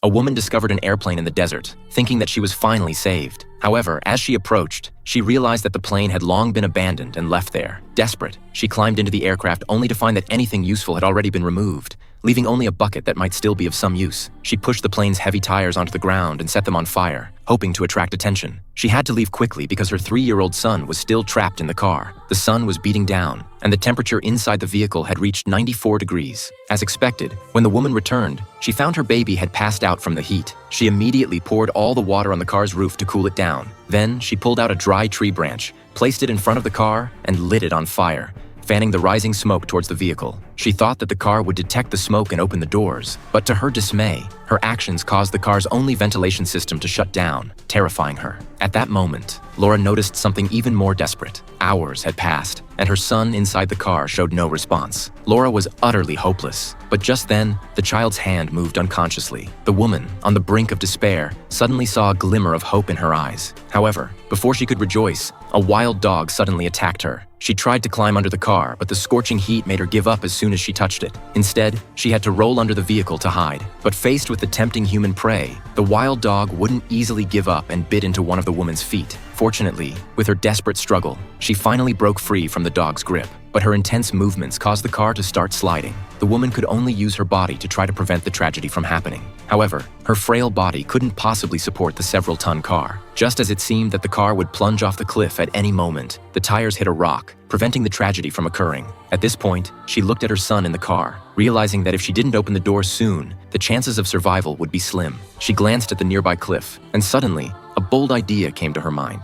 A woman discovered an airplane in the desert, thinking that she was finally saved. However, as she approached, she realized that the plane had long been abandoned and left there. Desperate, she climbed into the aircraft only to find that anything useful had already been removed, leaving only a bucket that might still be of some use. She pushed the plane's heavy tires onto the ground and set them on fire, hoping to attract attention. She had to leave quickly because her 3-year-old son was still trapped in the car. The sun was beating down, and the temperature inside the vehicle had reached 94 degrees. As expected, when the woman returned, she found her baby had passed out from the heat. She immediately poured all the water on the car's roof to cool it down. Then, she pulled out a dry tree branch, placed it in front of the car, and lit it on fire, fanning the rising smoke towards the vehicle. She thought that the car would detect the smoke and open the doors, but to her dismay, her actions caused the car's only ventilation system to shut down, terrifying her. At that moment, Laura noticed something even more desperate. Hours had passed, and her son inside the car showed no response. Laura was utterly hopeless, but just then, the child's hand moved unconsciously. The woman, on the brink of despair, suddenly saw a glimmer of hope in her eyes. However, before she could rejoice, a wild dog suddenly attacked her. She tried to climb under the car, but the scorching heat made her give up as soon as she touched it. Instead, she had to roll under the vehicle to hide. But faced with the tempting human prey, the wild dog wouldn't easily give up and bit into one of the woman's feet. Fortunately, with her desperate struggle, she finally broke free from the dog's grip. But her intense movements caused the car to start sliding. The woman could only use her body to try to prevent the tragedy from happening. However, her frail body couldn't possibly support the several-ton car. Just as it seemed that the car would plunge off the cliff at any moment, the tires hit a rock, preventing the tragedy from occurring. At this point, she looked at her son in the car, realizing that if she didn't open the door soon, the chances of survival would be slim. She glanced at the nearby cliff, and suddenly, a bold idea came to her mind.